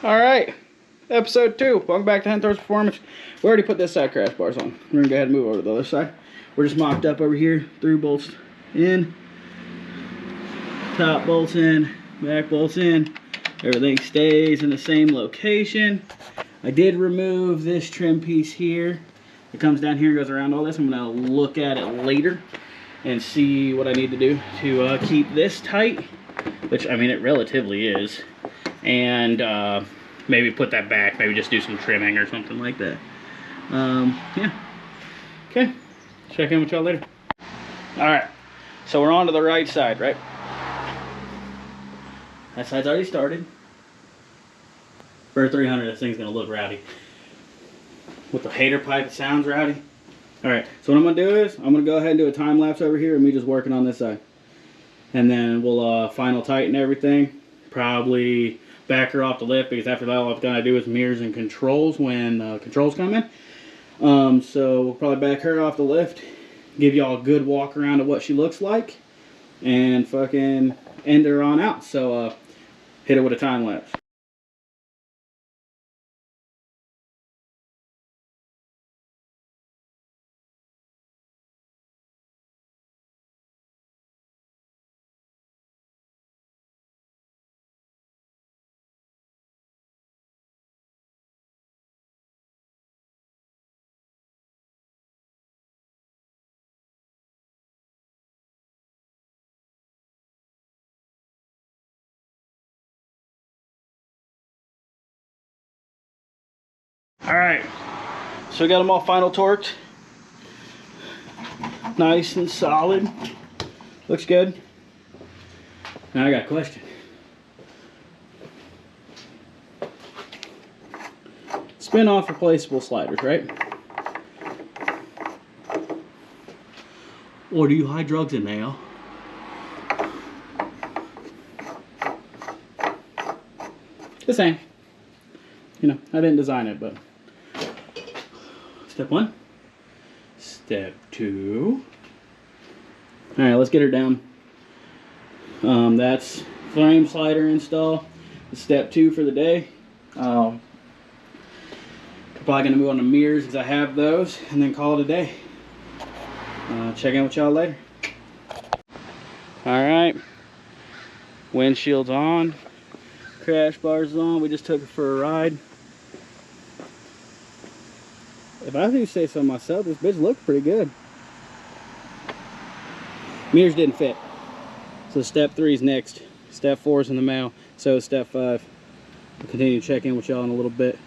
Alright, episode 2. Welcome back to Henthorpe's Performance. We already put this side crash bars on. We're gonna go ahead and move over to the other side. We're just mocked up over here. 3 bolts in. Top bolts in. Back bolts in. Everything stays in the same location. I did remove this trim piece here. It comes down here and goes around all this. I'm gonna look at it later and see what I need to do to keep this tight. Which, I mean, it relatively is. And maybe put that back, maybe just do some trimming or something like that. Yeah. Okay, check in with y'all later. Alright, so we're on to the right side, right? That side's already started. For 300, this thing's gonna look rowdy. With the hater pipe, it sounds rowdy. Alright, so what I'm gonna do is, I'm gonna go ahead and do a time lapse over here and me just working on this side. And then we'll final tighten everything. Probably back her off the lift, because after that all I've got to do is mirrors and controls when controls come in. So we'll probably back her off the lift, give y'all a good walk around of what she looks like, and fucking end her on out. So hit it with a time lapse. Alright, so we got them all final torqued. Nice and solid. Looks good. Now I got a question. Spin-off replaceable sliders, right? Or do you hide drugs in there? The same. You know, I didn't design it, but... Step 1. Step 2. Alright, let's get her down. That's frame slider install. Step 2 for the day. Probably going to move on to mirrors because I have those, and then call it a day. Check in with y'all later. Alright. Windshield's on. Crash bars on. We just took it for a ride. If I do say so myself, this bitch looked pretty good. Mirrors didn't fit. So step 3 is next. Step 4 is in the mail. So is step 5. We'll continue to check in with y'all in a little bit.